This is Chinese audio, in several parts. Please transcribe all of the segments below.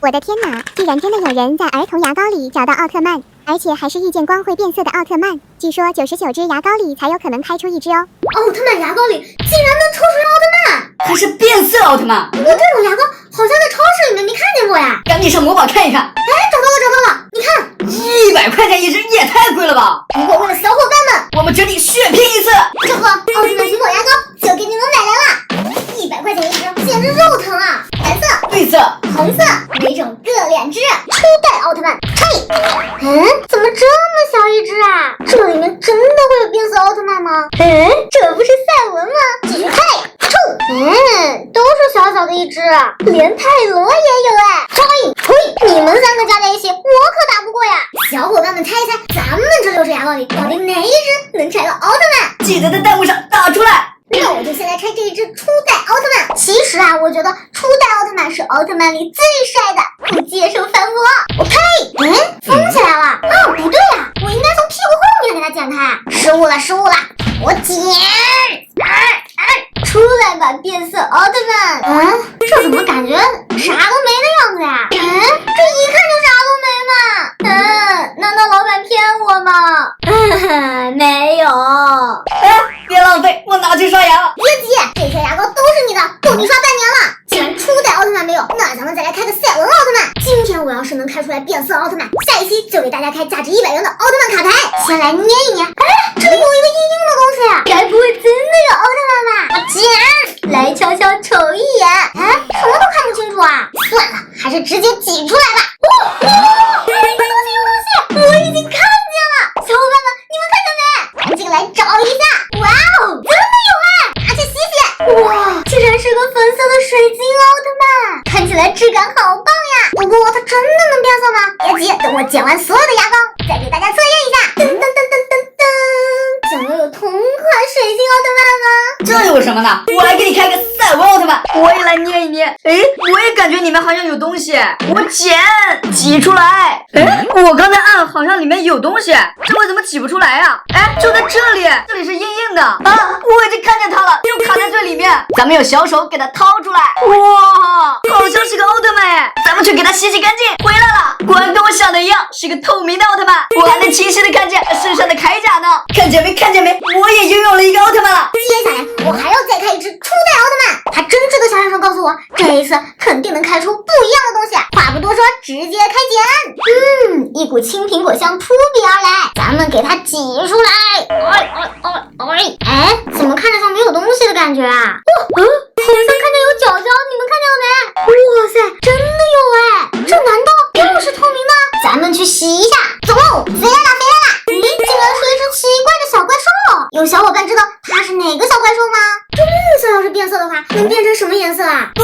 我的天哪！居然真的有人在儿童牙膏里找到奥特曼，而且还是遇见光会变色的奥特曼。据说99支牙膏里才有可能开出一支哦。奥特曼牙膏里竟然能抽出来奥特曼，还是变色奥特曼！不过这种牙膏好像在超市里面没看见过呀。赶紧上某宝看一看。哎，找到了！你看，100块钱一支也太贵了吧！不过为了小伙伴们，我们决定血拼一次。这盒奥特曼苹果牙膏就给你们买来了，100块钱一支，简直肉疼啊！蓝色、绿色、红色，每种各2支。初代奥特曼，嘿，怎么这么小一支啊？这里面真的会有变色奥特曼吗？这不是赛文吗？继续嘿，都是小小的一支，连泰罗也有哎！嘿，你们3个加在一起，我可打不过呀！小伙伴们猜一猜，咱们这6支牙膏里到底哪一支能拆到奥特曼？记得在弹幕上打出来。那我就先来拆这一只初代奥特曼。其实啊，我觉得初代奥特曼是奥特曼里最帅的，不接受反驳。我呸！封起来了。不对呀，我应该从屁股后面给它剪开。失误了，我剪。出来吧，变色奥特曼。这怎么感觉啥都没的样子呀？这一看就啥都没嘛。难道老板骗我吗？没有。别浪费，我拿去刷牙了。别急，这些牙膏都是你的，够你刷半年了。既然初代奥特曼没有，那咱们再来开个赛文奥特曼。今天我要是能开出来变色奥特曼，下一期就给大家开价值100元的奥特曼卡牌。先来捏一捏，这里有一个硬硬的东西，该不会真的有奥特曼吧？我剪，来瞧瞧，瞅一眼，什么都看不清楚啊。算了，还是直接挤出来吧。有东西，我已经看见了。小伙伴们，你们看见没？赶紧来找一下。哇哦，真的有拿去洗洗。哇，竟然是个粉色的水晶奥特曼，看起来质感好棒呀。不过它真的能变色吗？别急，等我剪完所有的牙膏，再给大家测验一下。想要有同款水晶奥特曼吗？这有什么呢？我来给你开个赛文奥特曼，我也来捏一捏。我也感觉里面好像有东西，我挤出来。我刚才按好像里面有东西，这我怎么挤不出来呀？就在这里，这里是硬硬的啊！我已经看见它了，就卡在这里面。咱们用小手给它掏出来。哇，好像是个奥特曼咱们去给它洗干净。回来了，果然跟我想的一样，是个透明的奥特曼。我还能清晰的看见身上的铠甲呢。看见没？我也拥有了一个奥特曼了。接下来我还要再开一只初代奥特曼。他真挚的小先生告诉我，这一次肯定能开出不一样的东西。话不多说，直接开剪。一股青苹果香扑鼻而来，咱们给它挤出来。怎么看着像没有东西的感觉啊？好像看见有角角，你们看见了没？哇塞，真的有这难道又是透明的？咱们去洗一下。走，飞来了！竟然是一只奇怪的小怪兽。有小伙伴知道它是哪个小怪兽吗？这绿色要是变色的话，能变成什么颜色啊？不，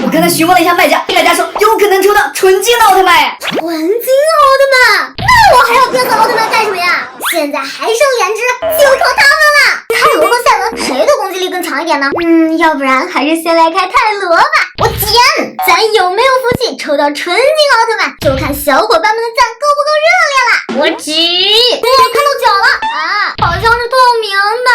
我刚才询问了一下卖家说有可能抽到纯金的奥特曼。纯金奥特曼？那我还要变色奥特曼干什么呀？现在还剩2只，就靠它们了。泰罗和赛文谁的攻击力更强一点呢？要不然还是先来开泰罗吧。我剪，咱有没有福气抽到纯金奥特曼，就看小伙伴们的赞够不够热烈了。我挤，看到脚了好像是透明的。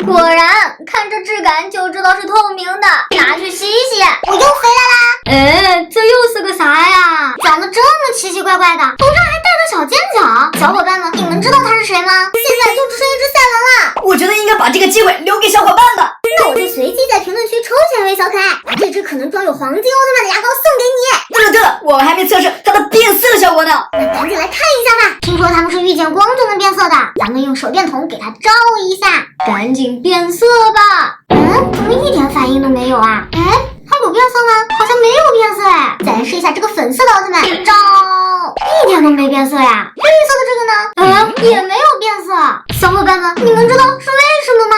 果然，看这质感就知道是透明的，拿去洗洗。我又飞来啦！这又是个啥呀？长得这么奇奇怪怪的，头上还戴着小尖角。小伙伴们，你们知道他是谁吗？现在就只剩一只赛文了。我觉得应该把这个机会留给小伙伴的。那我就随机在评论区抽选位小可爱，把这只可能装有黄金奥特曼的牙膏送给你。对了，我们还没测试它的变色的效果呢。那赶紧来看一下吧。听说他们是遇见光就能变色的，咱们用手电筒给它照一下，赶紧变色吧。怎么一点反应都没有啊？它有变色吗？好像没有变色再来试一下这个粉色的奥特曼，照，一点都没变色呀。绿色的这个呢？也没有变色。小伙伴们，你们知道是为什么吗？